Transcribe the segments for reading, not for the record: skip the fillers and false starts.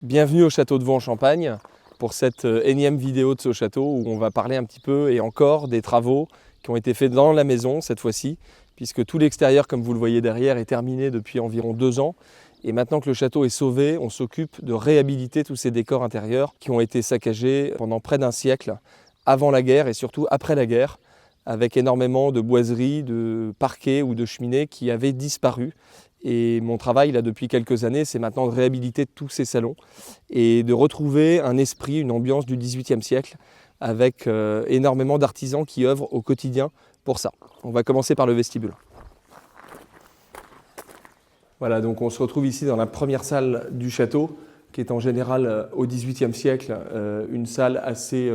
Bienvenue au château de Vaux en Champagne pour cette énième vidéo de ce château où on va parler un petit peu et encore des travaux qui ont été faits dans la maison cette fois-ci, puisque tout l'extérieur, comme vous le voyez derrière, est terminé depuis environ 2 ans. Et maintenant que le château est sauvé, on s'occupe de réhabiliter tous ces décors intérieurs qui ont été saccagés pendant près d'un siècle avant la guerre et surtout après la guerre, avec énormément de boiseries, de parquets ou de cheminées qui avaient disparu. Et mon travail, là, depuis quelques années, c'est maintenant de réhabiliter tous ces salons et de retrouver un esprit, une ambiance du XVIIIe siècle avec énormément d'artisans qui œuvrent au quotidien pour ça. On va commencer par le vestibule. Voilà, donc on se retrouve ici dans la première salle du château, qui est en général au XVIIIe siècle une salle assez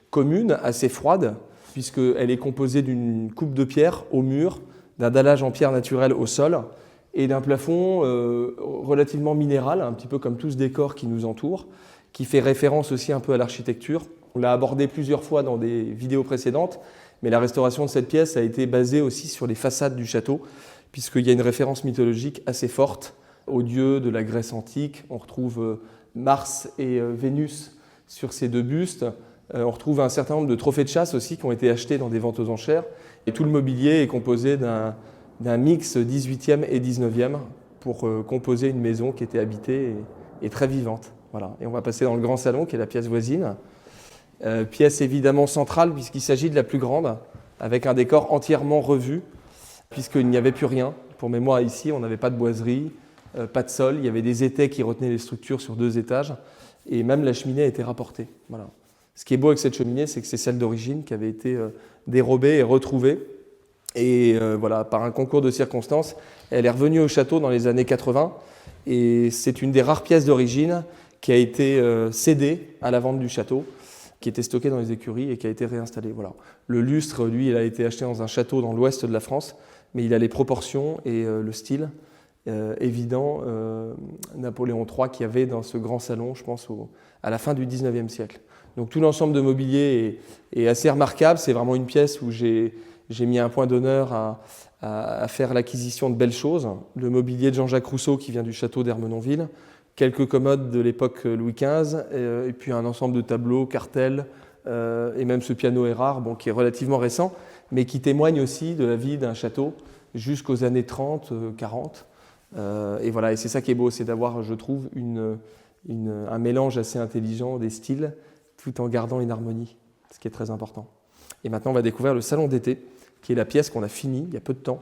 commune, assez froide, puisqu'elle est composée d'une coupe de pierre au mur, d'un dallage en pierre naturelle au sol, et d'un plafond relativement minéral, un petit peu comme tout ce décor qui nous entoure, qui fait référence aussi un peu à l'architecture. On l'a abordé plusieurs fois dans des vidéos précédentes, mais la restauration de cette pièce a été basée aussi sur les façades du château, puisqu'il y a une référence mythologique assez forte aux dieux de la Grèce antique. On retrouve Mars et Vénus sur ces deux bustes. On retrouve un certain nombre de trophées de chasse aussi qui ont été achetés dans des ventes aux enchères. Et tout le mobilier est composé d'un mix 18e et 19e pour composer une maison qui était habitée et très vivante. Voilà. Et on va passer dans le grand salon qui est la pièce voisine. Pièce évidemment centrale puisqu'il s'agit de la plus grande, avec un décor entièrement revu, puisqu'il n'y avait plus rien. Pour mémoire, ici, on n'avait pas de boiserie, pas de sol, il y avait des étais qui retenaient les structures sur 2 étages, et même la cheminée a été rapportée. Voilà. Ce qui est beau avec cette cheminée, c'est que c'est celle d'origine qui avait été dérobée et retrouvée. Et voilà, par un concours de circonstances, elle est revenue au château dans les années 80, et c'est une des rares pièces d'origine qui a été cédée à la vente du château, qui était stockée dans les écuries et qui a été réinstallée. Voilà. Le lustre, lui, il a été acheté dans un château dans l'ouest de la France, mais il a les proportions et le style évident Napoléon III qui avait dans ce grand salon, je pense, à la fin du 19e siècle. Donc tout l'ensemble de mobilier est assez remarquable. C'est vraiment une pièce où j'ai mis un point d'honneur à faire l'acquisition de belles choses. Le mobilier de Jean-Jacques Rousseau qui vient du château d'Ermenonville, quelques commodes de l'époque Louis XV, et puis un ensemble de tableaux, cartels, et même ce piano est rare, bon, qui est relativement récent, mais qui témoigne aussi de la vie d'un château jusqu'aux années 30, 40. Et voilà, et c'est ça qui est beau, c'est d'avoir, je trouve, un mélange assez intelligent des styles, tout en gardant une harmonie, ce qui est très important. Et maintenant, on va découvrir le salon d'été, qui est la pièce qu'on a finie il y a peu de temps,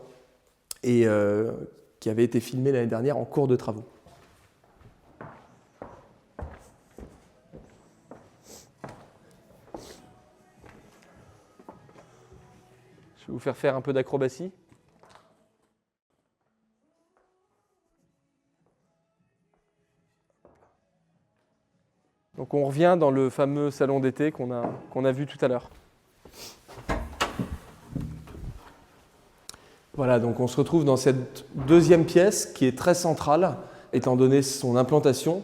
et qui avait été filmée l'année dernière en cours de travaux. Je vais vous faire un peu d'acrobatie. Donc on revient dans le fameux salon d'été qu'on a vu tout à l'heure. Voilà, donc on se retrouve dans cette deuxième pièce qui est très centrale, étant donné son implantation.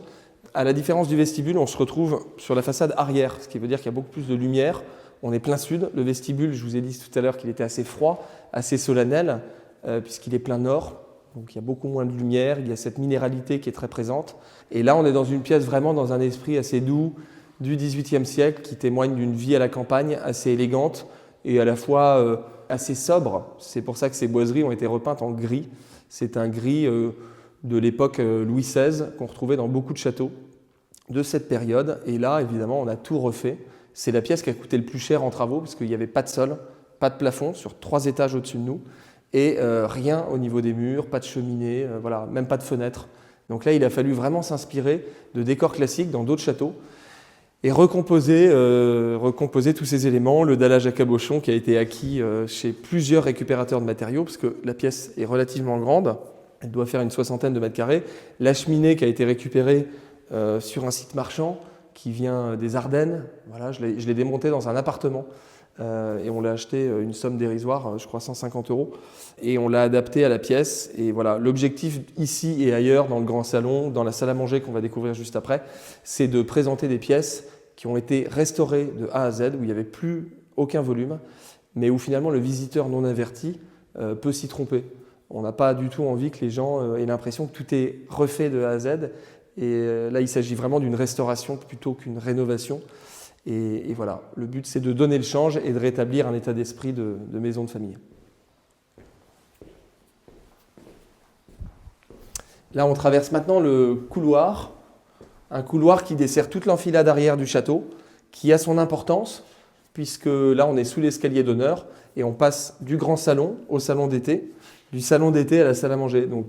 À la différence du vestibule, on se retrouve sur la façade arrière, ce qui veut dire qu'il y a beaucoup plus de lumière. On est plein sud. Le vestibule, je vous ai dit tout à l'heure qu'il était assez froid, assez solennel, puisqu'il est plein nord. Donc il y a beaucoup moins de lumière, il y a cette minéralité qui est très présente. Et là, on est dans une pièce vraiment dans un esprit assez doux du XVIIIe siècle, qui témoigne d'une vie à la campagne assez élégante et à la fois assez sobre. C'est pour ça que ces boiseries ont été repeintes en gris. C'est un gris de l'époque Louis XVI qu'on retrouvait dans beaucoup de châteaux de cette période. Et là, évidemment, on a tout refait. C'est la pièce qui a coûté le plus cher en travaux parce qu'il n'y avait pas de sol, pas de plafond sur 3 étages au-dessus de nous et rien au niveau des murs, pas de cheminée, voilà, même pas de fenêtre. Donc là, il a fallu vraiment s'inspirer de décors classiques dans d'autres châteaux et recomposer tous ces éléments. Le dallage à cabochon qui a été acquis chez plusieurs récupérateurs de matériaux parce que la pièce est relativement grande, elle doit faire une 60aine de mètres carrés. La cheminée qui a été récupérée sur un site marchand qui vient des Ardennes. Voilà, je l'ai démonté dans un appartement et on l'a acheté une somme dérisoire, je crois 150 €, et on l'a adapté à la pièce. Et voilà, l'objectif ici et ailleurs, dans le grand salon, dans la salle à manger qu'on va découvrir juste après, c'est de présenter des pièces qui ont été restaurées de A à Z, où il n'y avait plus aucun volume, mais où finalement le visiteur non averti peut s'y tromper. On n'a pas du tout envie que les gens aient l'impression que tout est refait de A à Z. Et là, il s'agit vraiment d'une restauration plutôt qu'une rénovation. Et voilà, le but, c'est de donner le change et de rétablir un état d'esprit de maison de famille. Là, on traverse maintenant le couloir, un couloir qui dessert toute l'enfilade arrière du château, qui a son importance, puisque là, on est sous l'escalier d'honneur et on passe du grand salon au salon d'été, du salon d'été à la salle à manger. Donc,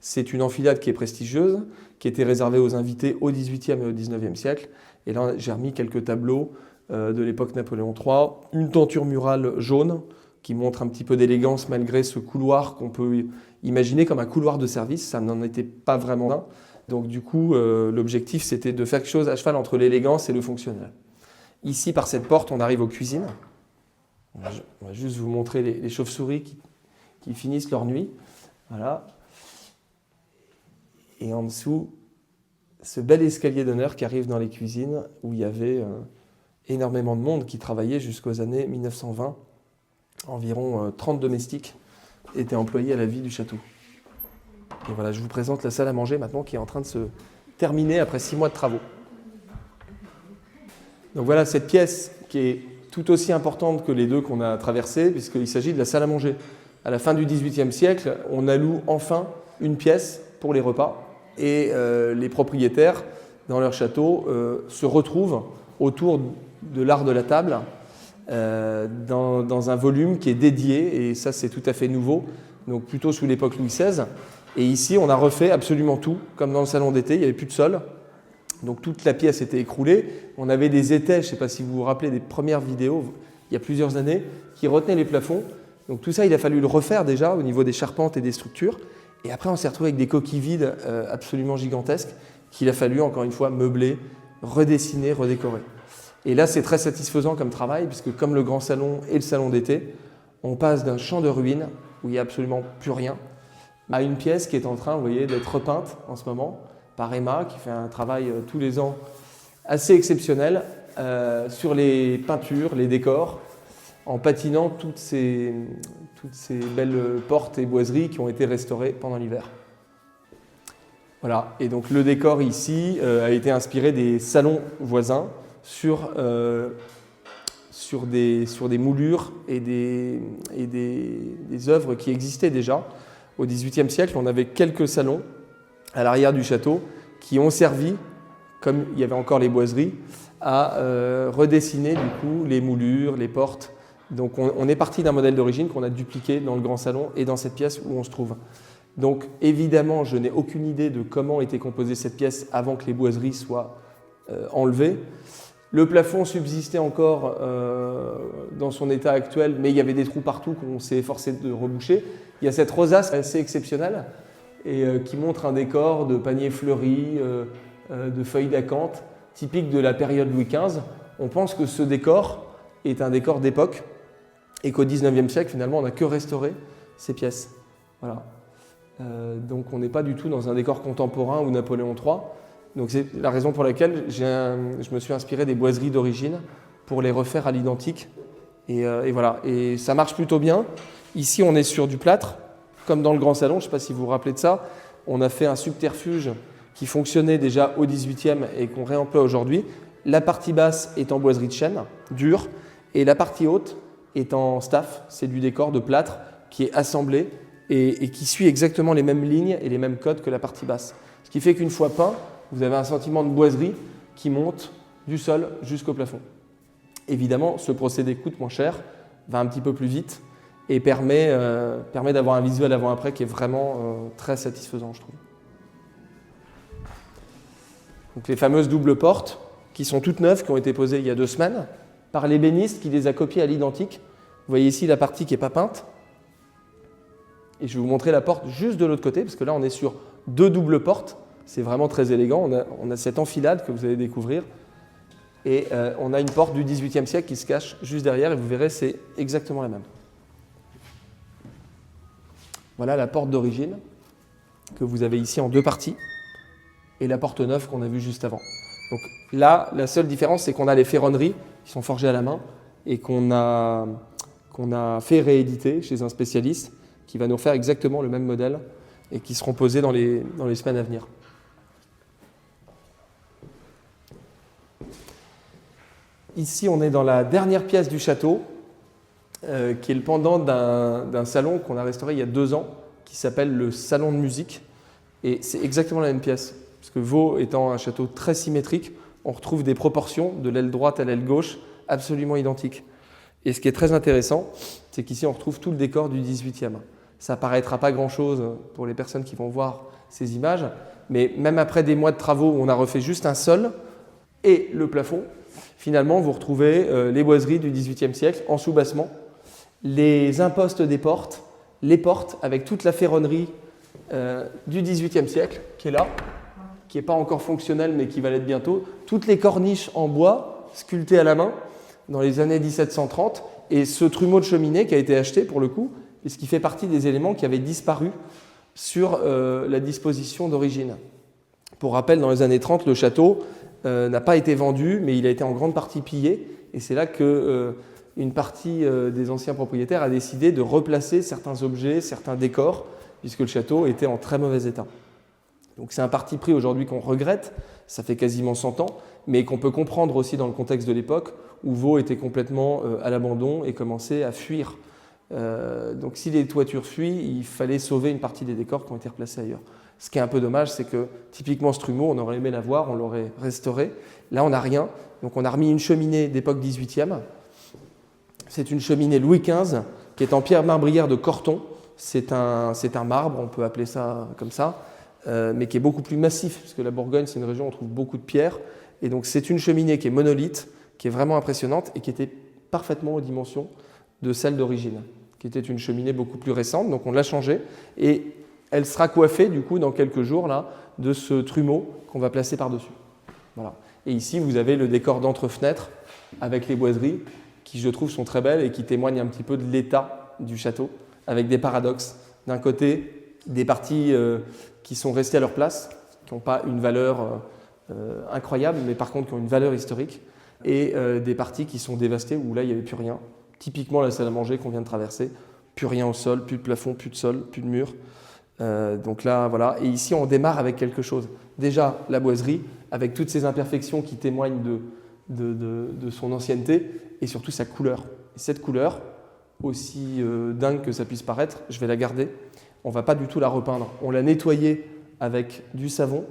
c'est une enfilade qui est prestigieuse, qui était réservée aux invités au XVIIIe et au XIXe siècle. Et là, j'ai remis quelques tableaux de l'époque Napoléon III, une tenture murale jaune qui montre un petit peu d'élégance malgré ce couloir qu'on peut imaginer comme un couloir de service. Ça n'en était pas vraiment un. Donc du coup, l'objectif, c'était de faire quelque chose à cheval entre l'élégance et le fonctionnel. Ici, par cette porte, on arrive aux cuisines. On va juste vous montrer les chauves-souris qui finissent leur nuit. Voilà. Et en dessous, ce bel escalier d'honneur qui arrive dans les cuisines où il y avait énormément de monde qui travaillait jusqu'aux années 1920. Environ 30 domestiques étaient employés à la vie du château. Et voilà, je vous présente la salle à manger maintenant qui est en train de se terminer après 6 mois de travaux. Donc voilà cette pièce qui est tout aussi importante que les deux qu'on a traversées, puisqu'il s'agit de la salle à manger. À la fin du XVIIIe siècle, on alloue enfin une pièce pour les repas et les propriétaires, dans leur château, se retrouvent autour de l'art de la table dans un volume qui est dédié, et ça c'est tout à fait nouveau, donc plutôt sous l'époque Louis XVI. Et ici, on a refait absolument tout, comme dans le salon d'été, il n'y avait plus de sol. Donc toute la pièce était écroulée. On avait des étais, je ne sais pas si vous vous rappelez des premières vidéos, il y a plusieurs années, qui retenaient les plafonds. Donc tout ça, il a fallu le refaire déjà au niveau des charpentes et des structures. Et après, on s'est retrouvé avec des coquilles vides absolument gigantesques qu'il a fallu, encore une fois, meubler, redessiner, redécorer. Et là, c'est très satisfaisant comme travail, puisque comme le grand salon et le salon d'été, on passe d'un champ de ruines, où il n'y a absolument plus rien, à une pièce qui est en train, vous voyez, d'être repeinte en ce moment par Emma, qui fait un travail tous les ans assez exceptionnel sur les peintures, les décors, en patinant toutes ces belles portes et boiseries qui ont été restaurées pendant l'hiver. Voilà, et donc le décor ici a été inspiré des salons voisins sur des moulures et des œuvres qui existaient déjà. Au XVIIIe siècle, on avait quelques salons à l'arrière du château qui ont servi, comme il y avait encore les boiseries, à redessiner du coup les moulures, les portes. Donc on est parti d'un modèle d'origine qu'on a dupliqué dans le grand salon et dans cette pièce où on se trouve. Donc évidemment, je n'ai aucune idée de comment était composée cette pièce avant que les boiseries soient enlevées. Le plafond subsistait encore dans son état actuel, mais il y avait des trous partout qu'on s'est efforcé de reboucher. Il y a cette rosace assez exceptionnelle et qui montre un décor de paniers fleuris, de feuilles d'acanthe, typique de la période Louis XV. On pense que ce décor est un décor d'époque et qu'au XIXe siècle, finalement, on n'a que restauré ces pièces. Voilà. Donc on n'est pas du tout dans un décor contemporain ou Napoléon III. Donc c'est la raison pour laquelle je me suis inspiré des boiseries d'origine pour les refaire à l'identique. Et voilà, et ça marche plutôt bien. Ici, on est sur du plâtre, comme dans le grand salon, je ne sais pas si vous vous rappelez de ça. On a fait un subterfuge qui fonctionnait déjà au XVIIIe et qu'on réemploie aujourd'hui. La partie basse est en boiserie de chêne, dure, et la partie haute est en staff. C'est du décor de plâtre qui est assemblé et qui suit exactement les mêmes lignes et les mêmes codes que la partie basse. Ce qui fait qu'une fois peint, vous avez un sentiment de boiserie qui monte du sol jusqu'au plafond. Évidemment, ce procédé coûte moins cher, va un petit peu plus vite et permet d'avoir un visuel avant-après qui est vraiment très satisfaisant, je trouve. Donc, les fameuses doubles portes qui sont toutes neuves, qui ont été posées il y a 2 semaines par l'ébéniste qui les a copiées à l'identique. Vous voyez ici la partie qui n'est pas peinte. Et je vais vous montrer la porte juste de l'autre côté, parce que là, on est sur 2 doubles portes. C'est vraiment très élégant. On a cette enfilade que vous allez découvrir. Et on a une porte du XVIIIe siècle qui se cache juste derrière. Et vous verrez, c'est exactement la même. Voilà la porte d'origine que vous avez ici en 2 parties. Et la porte neuve qu'on a vue juste avant. Donc là, la seule différence, c'est qu'on a les ferronneries qui sont forgées à la main et qu'on a fait rééditer chez un spécialiste qui va nous faire exactement le même modèle et qui seront posés dans les semaines à venir. Ici, on est dans la dernière pièce du château, qui est le pendant d'un salon qu'on a restauré il y a 2 ans, qui s'appelle le salon de musique. Et c'est exactement la même pièce, parce que Vaux étant un château très symétrique, on retrouve des proportions de l'aile droite à l'aile gauche absolument identiques. Et ce qui est très intéressant, c'est qu'ici on retrouve tout le décor du 18e. Ça paraîtra pas grand-chose pour les personnes qui vont voir ces images, mais même après des mois de travaux où on a refait juste un sol et le plafond, finalement vous retrouvez les boiseries du 18e siècle en soubassement, les impostes des portes, les portes avec toute la ferronnerie du 18e siècle qui est là, qui n'est pas encore fonctionnelle mais qui va l'être bientôt, toutes les corniches en bois sculptées à la main dans les années 1730 et ce trumeau de cheminée qui a été acheté pour le coup, puisqu'il fait partie des éléments qui avaient disparu sur la disposition d'origine. Pour rappel, dans les années 30, le château n'a pas été vendu, mais il a été en grande partie pillé et c'est là que une partie des anciens propriétaires a décidé de replacer certains objets, certains décors, puisque le château était en très mauvais état. Donc c'est un parti pris aujourd'hui qu'on regrette, ça fait quasiment 100 ans, mais qu'on peut comprendre aussi dans le contexte de l'époque où Vaux était complètement à l'abandon et commençait à fuir. Donc si les toitures fuient, il fallait sauver une partie des décors qui ont été replacés ailleurs. Ce qui est un peu dommage, c'est que typiquement ce trumeau, on aurait aimé l'avoir, on l'aurait restauré. Là, on n'a rien. Donc on a remis une cheminée d'époque 18e. C'est une cheminée Louis XV qui est en pierre marbrière de Corton. C'est un marbre, on peut appeler ça comme ça, mais qui est beaucoup plus massif, parce que la Bourgogne, c'est une région où on trouve beaucoup de pierres. Et donc c'est une cheminée qui est monolithe, qui est vraiment impressionnante et qui était parfaitement aux dimensions de celle d'origine, qui était une cheminée beaucoup plus récente. Donc on l'a changée et elle sera coiffée du coup dans quelques jours là, de ce trumeau qu'on va placer par-dessus. Voilà. Et ici vous avez le décor d'entre-fenêtres avec les boiseries qui je trouve sont très belles et qui témoignent un petit peu de l'état du château, avec des paradoxes. D'un côté, des parties qui sont restées à leur place, qui n'ont pas une valeur incroyable, mais par contre qui ont une valeur historique, et des parties qui sont dévastées où là il n'y avait plus rien. Typiquement la salle à manger qu'on vient de traverser, plus rien au sol, plus de plafond, plus de sol, plus de mur. Donc là, voilà. Et ici, on démarre avec quelque chose. Déjà, la boiserie, avec toutes ces imperfections qui témoignent de son ancienneté, et surtout sa couleur. Et cette couleur, aussi dingue que ça puisse paraître, je vais la garder. On ne va pas du tout la repeindre. On l'a nettoyée avec du savon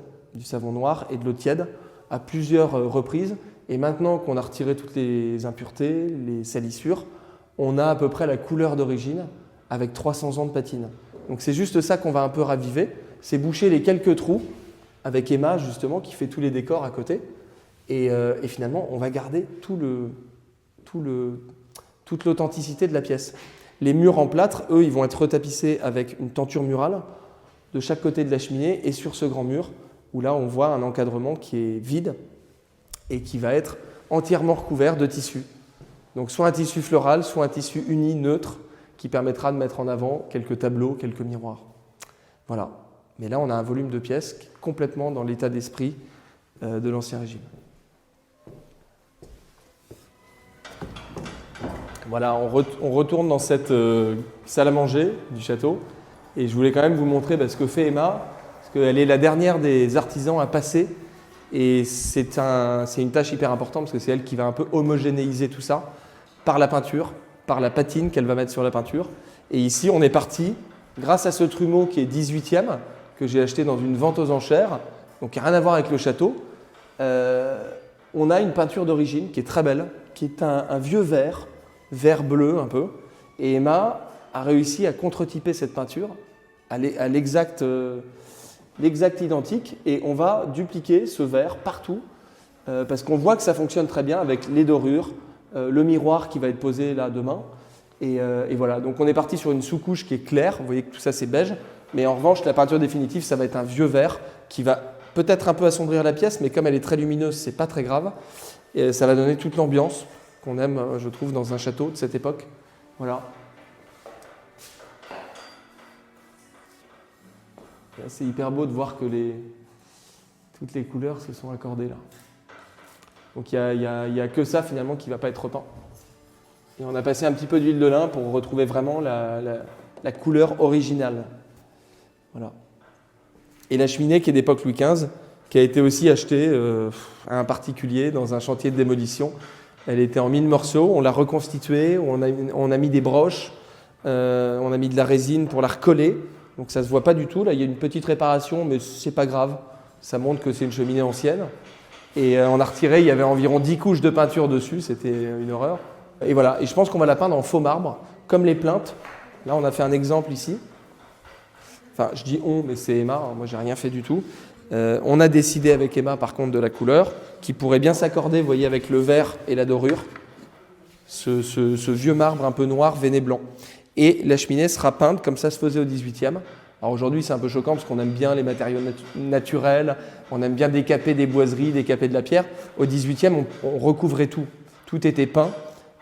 noir et de l'eau tiède à plusieurs reprises. Et maintenant qu'on a retiré toutes les impuretés, les salissures, on a à peu près la couleur d'origine avec 300 ans de patine. Donc c'est juste ça qu'on va un peu raviver, c'est boucher les quelques trous avec Emma justement qui fait tous les décors à côté. Et finalement, on va garder toute l'authenticité de la pièce. Les murs en plâtre, eux, ils vont être retapissés avec une tenture murale de chaque côté de la cheminée et sur ce grand mur où là, on voit un encadrement qui est vide et qui va être entièrement recouvert de tissu. Donc soit un tissu floral, soit un tissu uni, neutre, qui permettra de mettre en avant quelques tableaux, quelques miroirs. Voilà. Mais là, on a un volume de pièces complètement dans l'état d'esprit de l'Ancien Régime. Voilà, on retourne dans cette salle à manger du château. Et je voulais quand même vous montrer ce que fait Emma, parce qu'elle est la dernière des artisans à passer. Et c'est une tâche hyper importante, parce que c'est elle qui va un peu homogénéiser tout ça par la peinture, par la patine qu'elle va mettre sur la peinture. Et ici, on est parti, grâce à ce trumeau qui est 18e, que j'ai acheté dans une vente aux enchères, donc qui n'a rien à voir avec le château. On a une peinture d'origine qui est très belle, qui est un vieux vert bleu un peu. Et Emma a réussi à contre-typer cette peinture à l'exact identique. Et on va dupliquer ce vert partout, parce qu'on voit que ça fonctionne très bien avec les dorures, le miroir qui va être posé là demain. Et voilà, donc on est parti sur une sous-couche qui est claire, vous voyez que tout ça c'est beige, mais en revanche la peinture définitive ça va être un vieux vert qui va peut-être un peu assombrir la pièce, mais comme elle est très lumineuse, c'est pas très grave, et ça va donner toute l'ambiance qu'on aime, je trouve, dans un château de cette époque. Voilà. C'est hyper beau de voir que toutes les couleurs se sont accordées là. Donc il n'y a que ça finalement qui ne va pas être repeint. Et on a passé un petit peu d'huile de lin pour retrouver vraiment la couleur originale. Voilà. Et la cheminée qui est d'époque Louis XV, qui a été aussi achetée à un particulier dans un chantier de démolition Elle était en 1000 morceaux, on l'a reconstituée, on a mis des broches, on a mis de la résine pour la recoller. Donc ça ne se voit pas du tout. Là, il y a une petite réparation, mais ce n'est pas grave. Ça montre que c'est une cheminée ancienne. Et on a retiré, il y avait environ 10 couches de peinture dessus, c'était une horreur. Et voilà, et je pense qu'on va la peindre en faux marbre, comme les plinthes. Là, on a fait un exemple ici. Enfin, je dis on, mais c'est Emma, hein, moi j'ai rien fait du tout. On a décidé avec Emma, par contre, de la couleur, qui pourrait bien s'accorder, vous voyez, avec le vert et la dorure. Ce vieux marbre un peu noir, veiné blanc. Et la cheminée sera peinte comme ça se faisait au 18e. Alors aujourd'hui, c'est un peu choquant parce qu'on aime bien les matériaux naturels, on aime bien décaper des boiseries, décaper de la pierre. Au 18e, on recouvrait tout. Tout était peint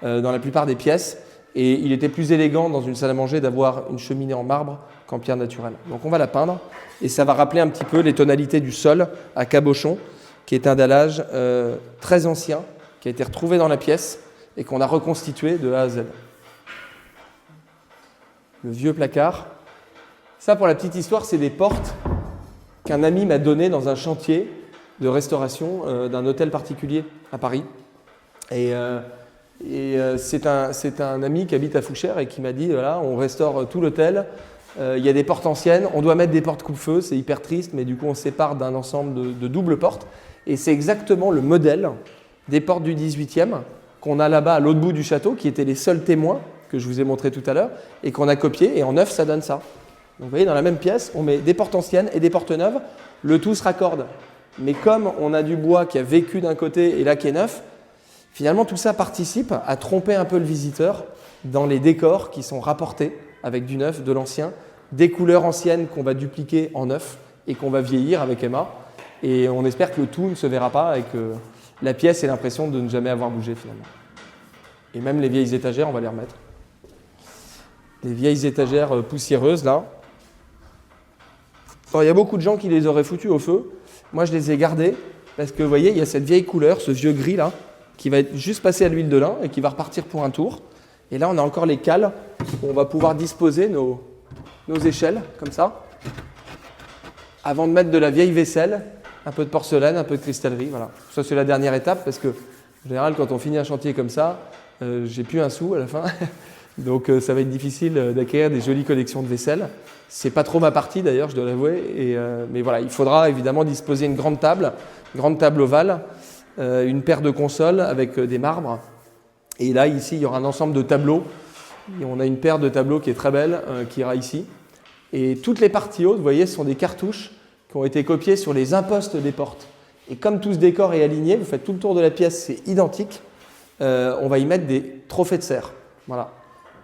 dans la plupart des pièces. Et il était plus élégant dans une salle à manger d'avoir une cheminée en marbre qu'en pierre naturelle. Donc on va la peindre et ça va rappeler un petit peu les tonalités du sol à cabochon, qui est un dallage très ancien, qui a été retrouvé dans la pièce et qu'on a reconstitué de A à Z. Le vieux placard. Ça, pour la petite histoire, c'est des portes qu'un ami m'a données dans un chantier de restauration d'un hôtel particulier à Paris. Et c'est un ami qui habite à Fouchères et qui m'a dit, voilà, on restaure tout l'hôtel, il y a des portes anciennes, on doit mettre des portes coupe-feu, c'est hyper triste, mais du coup on se sépare d'un ensemble de doubles portes. Et c'est exactement le modèle des portes du 18e qu'on a là-bas à l'autre bout du château, qui étaient les seuls témoins que je vous ai montré tout à l'heure, et qu'on a copié, et en neuf ça donne ça. Donc vous voyez, dans la même pièce, on met des portes anciennes et des portes neuves, le tout se raccorde. Mais comme on a du bois qui a vécu d'un côté et là qui est neuf, finalement tout ça participe à tromper un peu le visiteur dans les décors qui sont rapportés avec du neuf, de l'ancien, des couleurs anciennes qu'on va dupliquer en neuf et qu'on va vieillir avec Emma. Et on espère que le tout ne se verra pas et que la pièce ait l'impression de ne jamais avoir bougé finalement. Et même les vieilles étagères, on va les remettre. Les vieilles étagères poussiéreuses là. Alors, il y a beaucoup de gens qui les auraient foutues au feu. Moi, je les ai gardées parce que vous voyez, il y a cette vieille couleur, ce vieux gris là, qui va être juste passé à l'huile de lin et qui va repartir pour un tour. Et là, on a encore les cales où on va pouvoir disposer nos échelles, comme ça, avant de mettre de la vieille vaisselle, un peu de porcelaine, un peu de cristallerie. Voilà. Ça, c'est la dernière étape parce que, en général, quand on finit un chantier comme ça, j'ai plus un sou à la fin. Donc, ça va être difficile d'acquérir des jolies collections de vaisselle. C'est pas trop ma partie d'ailleurs, je dois l'avouer. Mais voilà, il faudra évidemment disposer d'une grande table ovale, une paire de consoles avec des marbres. Et là, ici, il y aura un ensemble de tableaux. Et on a une paire de tableaux qui est très belle, qui ira ici. Et toutes les parties hautes, vous voyez, ce sont des cartouches qui ont été copiées sur les impostes des portes. Et comme tout ce décor est aligné, vous faites tout le tour de la pièce, c'est identique. On va y mettre des trophées de cerf. Voilà.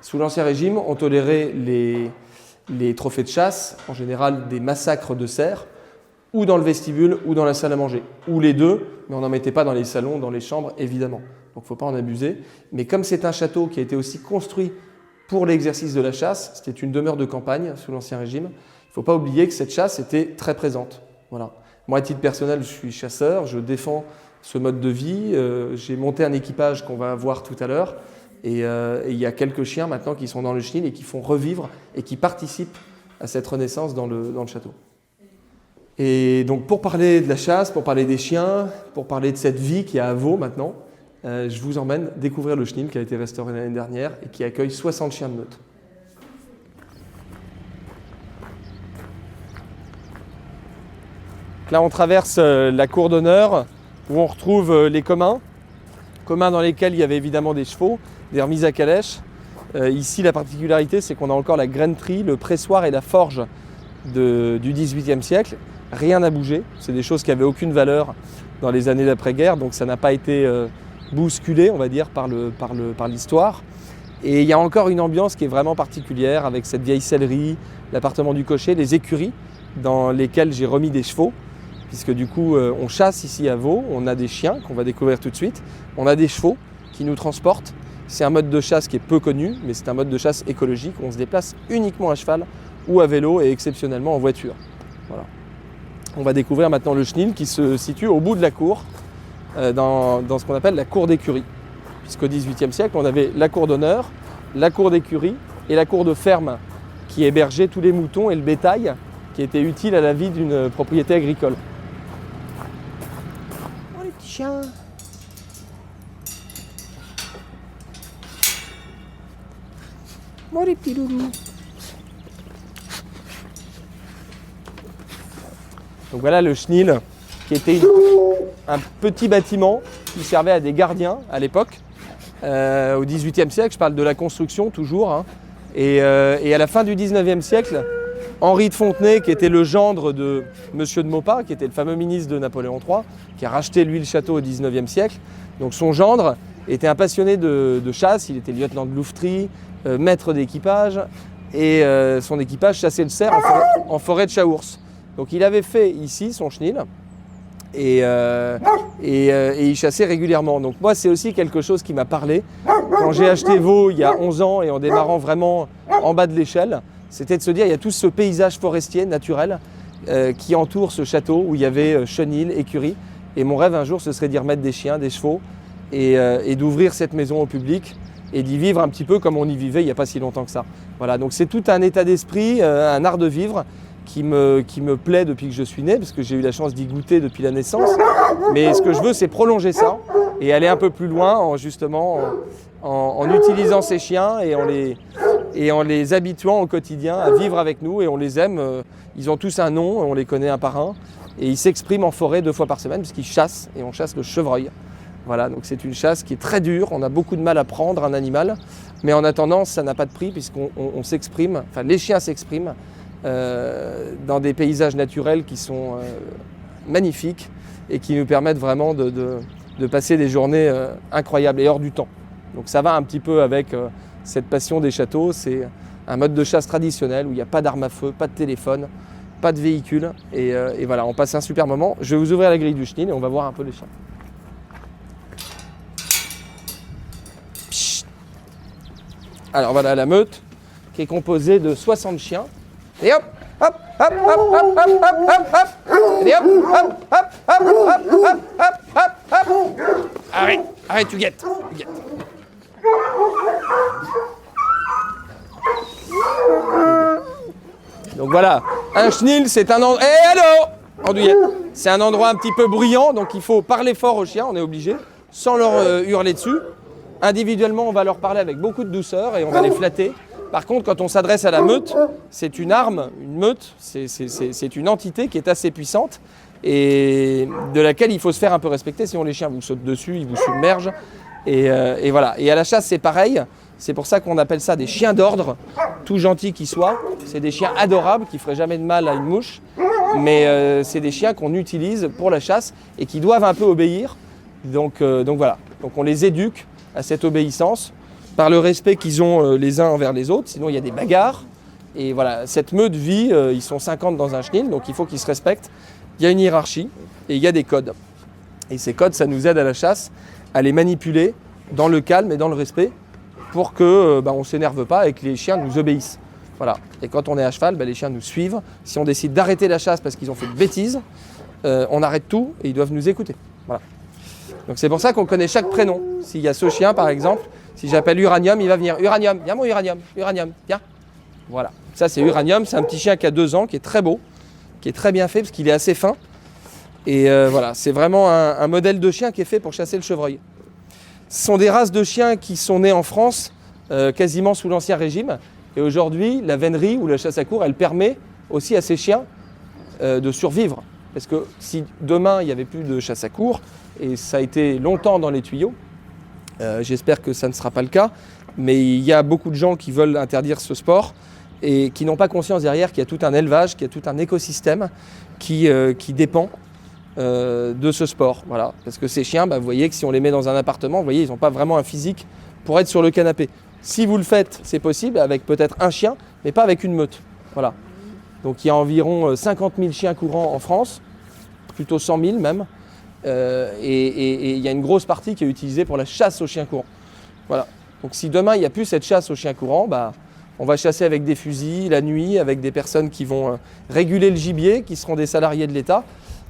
Sous l'Ancien Régime, on tolérait les trophées de chasse, en général des massacres de cerfs, ou dans le vestibule, ou dans la salle à manger. Ou les deux, mais on n'en mettait pas dans les salons, dans les chambres, évidemment. Donc il ne faut pas en abuser. Mais comme c'est un château qui a été aussi construit pour l'exercice de la chasse, c'était une demeure de campagne sous l'Ancien Régime, il ne faut pas oublier que cette chasse était très présente. Voilà. Moi, à titre personnel, je suis chasseur, je défends ce mode de vie. J'ai monté un équipage qu'on va voir tout à l'heure. Et il y a quelques chiens maintenant qui sont dans le chenil et qui font revivre et qui participent à cette renaissance dans le château. Et donc pour parler de la chasse, pour parler des chiens, pour parler de cette vie qu'il y a à Vaux maintenant, je vous emmène découvrir le chenil qui a été restauré l'année dernière et qui accueille 60 chiens de meute. Là on traverse la cour d'honneur où on retrouve les communs dans lesquels il y avait évidemment des chevaux, des remises à calèche. Ici la particularité c'est qu'on a encore la grainerie, le pressoir et la forge du XVIIIe siècle. Rien n'a bougé, c'est des choses qui n'avaient aucune valeur dans les années d'après-guerre, donc ça n'a pas été bousculé, on va dire, par l'histoire. Et il y a encore une ambiance qui est vraiment particulière avec cette vieille sellerie, l'appartement du cocher, les écuries dans lesquelles j'ai remis des chevaux, puisque du coup on chasse ici à Vaux, on a des chiens qu'on va découvrir tout de suite, on a des chevaux qui nous transportent. C'est un mode de chasse qui est peu connu, mais c'est un mode de chasse écologique où on se déplace uniquement à cheval ou à vélo et exceptionnellement en voiture. Voilà. On va découvrir maintenant le chenil qui se situe au bout de la cour, dans ce qu'on appelle la cour d'écurie. Puisqu'au XVIIIe siècle, on avait la cour d'honneur, la cour d'écurie et la cour de ferme qui hébergeait tous les moutons et le bétail qui était utile à la vie d'une propriété agricole. Oh les petits chiens! Bon, les petits loulous. Donc voilà le chenil, qui était un petit bâtiment qui servait à des gardiens à l'époque, au XVIIIe siècle. Je parle de la construction toujours. Hein. Et à la fin du XIXe siècle, Henri de Fontenay, qui était le gendre de Monsieur de Maupas, qui était le fameux ministre de Napoléon III, qui a racheté lui le château au XIXe siècle. Donc son gendre était un passionné de chasse, il était lieutenant de louveterie, maître d'équipage, et son équipage chassait le cerf en forêt de Chaours. Donc il avait fait ici son chenil, et il chassait régulièrement. Donc moi c'est aussi quelque chose qui m'a parlé. Quand j'ai acheté Vaux il y a 11 ans et en démarrant vraiment en bas de l'échelle, c'était de se dire il y a tout ce paysage forestier naturel qui entoure ce château où il y avait chenil, écurie. Et mon rêve un jour ce serait d'y remettre des chiens, des chevaux et d'ouvrir cette maison au public et d'y vivre un petit peu comme on y vivait il n'y a pas si longtemps que ça. Voilà, donc c'est tout un état d'esprit, un art de vivre qui me plaît depuis que je suis né, parce que j'ai eu la chance d'y goûter depuis la naissance. Mais ce que je veux, c'est prolonger ça et aller un peu plus loin en utilisant ces chiens et en les habituant au quotidien à vivre avec nous. Et on les aime, ils ont tous un nom, on les connaît un par un. Et ils s'expriment en forêt 2 fois par semaine, puisqu'ils chassent, et on chasse le chevreuil. Voilà, donc c'est une chasse qui est très dure, on a beaucoup de mal à prendre un animal, mais en attendant, ça n'a pas de prix, puisqu'on s'exprime, enfin les chiens s'expriment dans des paysages naturels qui sont magnifiques et qui nous permettent vraiment de passer des journées incroyables et hors du temps. Donc ça va un petit peu avec cette passion des châteaux, c'est un mode de chasse traditionnel où il n'y a pas d'armes à feu, pas de téléphone, pas de véhicule, et voilà, on passe un super moment. Je vais vous ouvrir la grille du chenil et on va voir un peu les chiens. Alors voilà la meute qui est composée de 60 chiens. Et hop, hop, hop, hop, hop, hop, hop, hop, hop. Et hop, hop, hop, hop, hop, hop, hop, hop, hop. Arrête, tu guettes. Donc voilà, un chenil, c'est un endroit... Eh allô, andouillette. C'est un endroit un petit peu bruyant, donc il faut parler fort aux chiens, on est obligé, sans leur hurler dessus. Individuellement, on va leur parler avec beaucoup de douceur et on va les flatter. Par contre, quand on s'adresse à la meute, c'est une arme, une meute, c'est une entité qui est assez puissante et de laquelle il faut se faire un peu respecter, sinon les chiens vous sautent dessus, ils vous submergent. Et voilà. Et à la chasse, c'est pareil. C'est pour ça qu'on appelle ça des chiens d'ordre, tout gentils qu'ils soient. C'est des chiens adorables qui ne feraient jamais de mal à une mouche. Mais c'est des chiens qu'on utilise pour la chasse et qui doivent un peu obéir. Donc voilà. Donc on les éduque à cette obéissance par le respect qu'ils ont les uns envers les autres. Sinon il y a des bagarres. Et voilà, cette meute vit, ils sont 50 dans un chenil, donc il faut qu'ils se respectent. Il y a une hiérarchie et il y a des codes. Et ces codes, ça nous aide à la chasse, à les manipuler dans le calme et dans le respect pour que on ne s'énerve pas et que les chiens nous obéissent. Voilà. Et quand on est à cheval, les chiens nous suivent. Si on décide d'arrêter la chasse parce qu'ils ont fait de bêtises, on arrête tout et ils doivent nous écouter. Voilà. Donc c'est pour ça qu'on connaît chaque prénom. S'il y a ce chien par exemple, si j'appelle Uranium, il va venir. Uranium, viens mon Uranium, Uranium, viens. Voilà. Ça c'est Uranium, c'est un petit chien qui a 2 ans, qui est très beau, qui est très bien fait parce qu'il est assez fin. Et voilà, c'est vraiment un modèle de chien qui est fait pour chasser le chevreuil. Ce sont des races de chiens qui sont nées en France quasiment sous l'Ancien Régime. Et aujourd'hui, la vénerie ou la chasse à courre, elle permet aussi à ces chiens de survivre. Parce que si demain, il n'y avait plus de chasse à courre, et ça a été longtemps dans les tuyaux, j'espère que ça ne sera pas le cas, mais il y a beaucoup de gens qui veulent interdire ce sport et qui n'ont pas conscience derrière qu'il y a tout un élevage, qu'il y a tout un écosystème qui dépend de ce sport. Voilà. Parce que ces chiens, vous voyez que si on les met dans un appartement, vous voyez, ils n'ont pas vraiment un physique pour être sur le canapé. Si vous le faites, c'est possible avec peut-être un chien, mais pas avec une meute. Voilà. Donc il y a environ 50 000 chiens courants en France, plutôt 100 000 même, et il y a une grosse partie qui est utilisée pour la chasse aux chiens courants. Voilà. Donc si demain il n'y a plus cette chasse aux chiens courants, on va chasser avec des fusils la nuit, avec des personnes qui vont réguler le gibier, qui seront des salariés de l'État.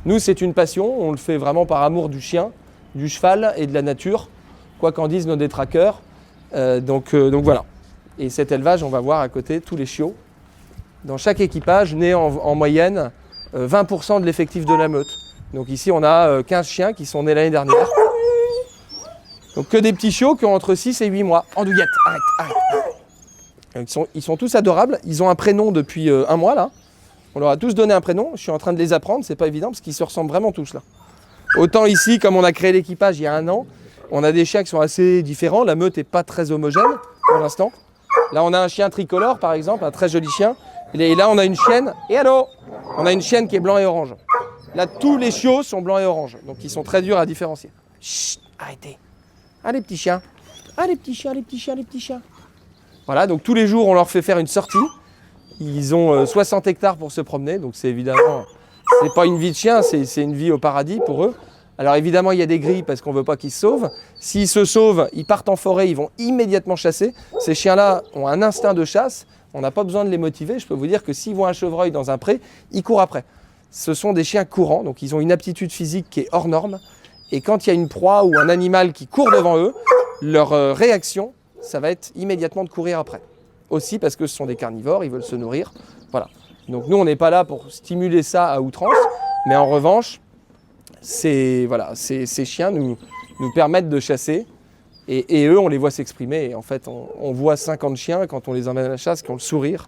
Nous, c'est une passion, on le fait vraiment par amour du chien, du cheval et de la nature, quoi qu'en disent nos détraqueurs. Donc voilà. Et cet élevage, on va voir à côté tous les chiots. Dans chaque équipage, naît en moyenne 20% de l'effectif de la meute. Donc ici, on a 15 chiens qui sont nés l'année dernière. Donc que des petits chiots qui ont entre 6 et 8 mois. Andouillette, arrête. Ils sont tous adorables. Ils ont un prénom depuis un mois là. On leur a tous donné un prénom. Je suis en train de les apprendre. C'est pas évident parce qu'ils se ressemblent vraiment tous là. Autant ici, comme on a créé l'équipage il y a un an, on a des chiens qui sont assez différents. La meute n'est pas très homogène pour l'instant. Là, on a un chien tricolore par exemple, un très joli chien. Et là, on a une chienne. Et allô, on a une chienne qui est blanc et orange. Là, tous les chiots sont blancs et orange. Donc, ils sont très durs à différencier. Chut, arrêtez. Allez, petits chiens. Allez, petits chiens, les petits chiens, les petits chiens. Voilà, donc tous les jours, on leur fait faire une sortie. Ils ont 60 hectares pour se promener. Donc, c'est évidemment, c'est pas une vie de chien, c'est une vie au paradis pour eux. Alors, évidemment, il y a des grilles parce qu'on ne veut pas qu'ils se sauvent. S'ils se sauvent, ils partent en forêt, ils vont immédiatement chasser. Ces chiens-là ont un instinct de chasse. On n'a pas besoin de les motiver. Je peux vous dire que s'ils voient un chevreuil dans un pré, ils courent après. Ce sont des chiens courants, donc ils ont une aptitude physique qui est hors norme. Et quand il y a une proie ou un animal qui court devant eux, leur réaction, ça va être immédiatement de courir après. Aussi parce que ce sont des carnivores, ils veulent se nourrir. Voilà. Donc nous, on n'est pas là pour stimuler ça à outrance, mais en revanche, ces chiens nous permettent de chasser. Et eux, on les voit s'exprimer. Et en fait, on voit 50 chiens quand on les emmène à la chasse qui ont le sourire.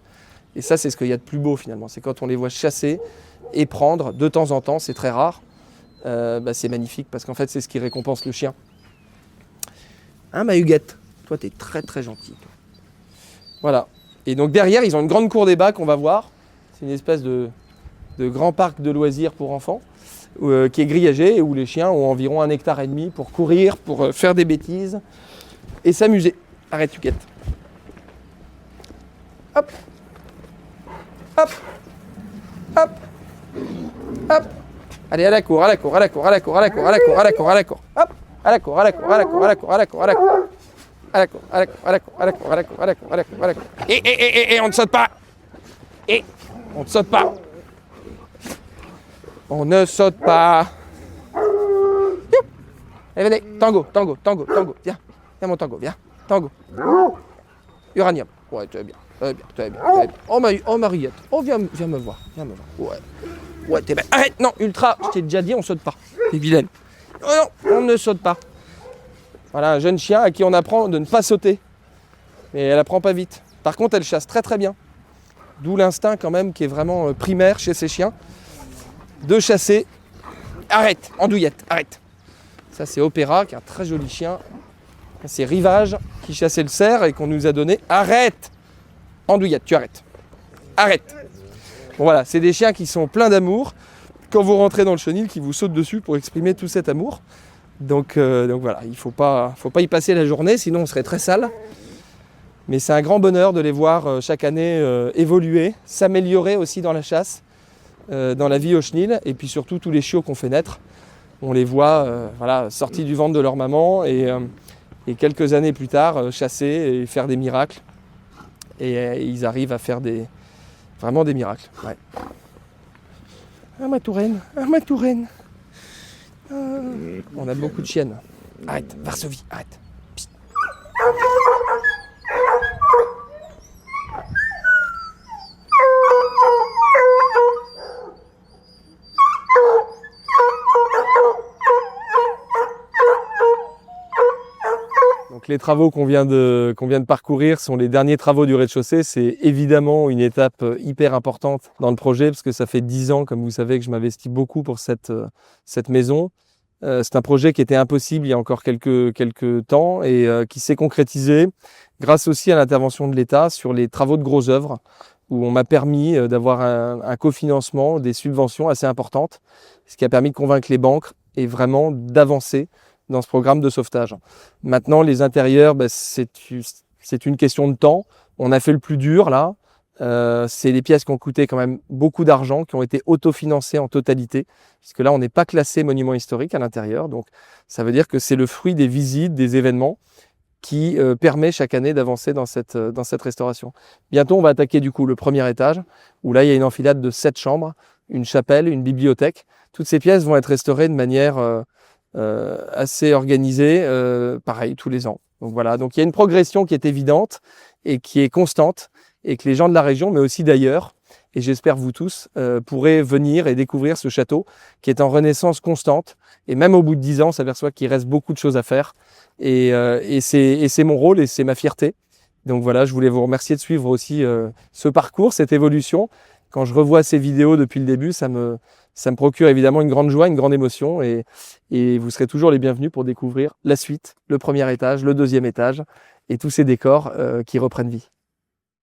Et ça, c'est ce qu'il y a de plus beau finalement. C'est quand on les voit chasser et prendre de temps en temps, c'est très rare. C'est magnifique parce qu'en fait, c'est ce qui récompense le chien. Hein, ma Huguette, toi, t'es très très gentil. Toi. Voilà. Et donc derrière, ils ont une grande cour des bacs qu'on va voir. C'est une espèce de grand parc de loisirs pour enfants qui est grillagé et où les chiens ont environ 1,5 hectare pour courir, pour faire des bêtises et s'amuser. Arrête, Huguette. Hop. Hop. Hop. Hop. Allez, à la cour, à la cour, à la cour, à la cour, à la cour, à la cour, à la cour, à la cour. Hop. À la cour, à la cour, à la cour, à la cour, à la cour, à la cour. À la cour, à la cour, à la cour, à la cour, à la cour, à la cour, à la cour, à la cour. Et on ne saute pas. Et on ne saute pas. On ne saute pas. Allez, venez. Tango, tango, tango, tango. Viens. Viens, mon tango, viens. Tango. Uranium. Ouais, tu es bien. Tu es bien, tu es bien, tu es bien. Oh, Mariette. Oh, viens me voir. Viens me voir. Ouais. Ouais, t'es belle. Arrête, non, Ultra. Je t'ai déjà dit, on saute pas. T'es vilaine. Oh non, on ne saute pas. Voilà, un jeune chien à qui on apprend de ne pas sauter. Mais elle apprend pas vite. Par contre, elle chasse très très bien. D'où l'instinct quand même qui est vraiment primaire chez ces chiens. De chasser. Arrête, andouillette, arrête. Ça c'est Opéra, qui est un très joli chien. C'est Rivage qui chassait le cerf et qu'on nous a donné. Arrête, andouillette, tu arrêtes. Arrête. Bon voilà, c'est des chiens qui sont pleins d'amour. Quand vous rentrez dans le chenil, qui vous sautent dessus pour exprimer tout cet amour. Donc voilà, il ne faut pas y passer la journée, sinon on serait très sale. Mais c'est un grand bonheur de les voir chaque année évoluer, s'améliorer aussi dans la chasse. Dans la vie au chenil, et puis surtout tous les chiots qu'on fait naître, on les voit sortis du ventre de leur maman et quelques années plus tard chasser et faire des miracles. Et ils arrivent à faire vraiment des miracles. Ouais. Ah ma touraine, ah ma touraine. On a beaucoup de chiennes. Arrête, Varsovie, arrête. Psst. Donc les travaux qu'on vient de parcourir sont les derniers travaux du rez-de-chaussée. C'est évidemment une étape hyper importante dans le projet parce que ça fait 10 ans, comme vous savez, que je m'investis beaucoup pour cette maison. C'est un projet qui était impossible il y a encore quelques temps et qui s'est concrétisé grâce aussi à l'intervention de l'État sur les travaux de grosses œuvres où on m'a permis d'avoir un cofinancement, des subventions assez importantes, ce qui a permis de convaincre les banques et vraiment d'avancer dans ce programme de sauvetage. Maintenant, les intérieurs, c'est une question de temps. On a fait le plus dur là. C'est des pièces qui ont coûté quand même beaucoup d'argent, qui ont été autofinancées en totalité, puisque là, on n'est pas classé monument historique à l'intérieur. Donc, ça veut dire que c'est le fruit des visites, des événements qui permet chaque année d'avancer dans cette restauration. Bientôt, on va attaquer du coup le premier étage, où là, il y a une enfilade de 7 chambres, une chapelle, une bibliothèque. Toutes ces pièces vont être restaurées de manière assez organisée, pareil, tous les ans. Donc voilà, donc il y a une progression qui est évidente et qui est constante, et que les gens de la région, mais aussi d'ailleurs, et j'espère vous tous, pourrez venir et découvrir ce château qui est en renaissance constante. Et même au bout de 10 ans, on s'aperçoit qu'il reste beaucoup de choses à faire. Et c'est mon rôle et c'est ma fierté Donc voilà, je voulais vous remercier de suivre aussi ce parcours, cette évolution. Quand je revois ces vidéos depuis le début, ça me procure évidemment une grande joie, une grande émotion et vous serez toujours les bienvenus pour découvrir la suite, le premier étage, le deuxième étage et tous ces décors qui reprennent vie.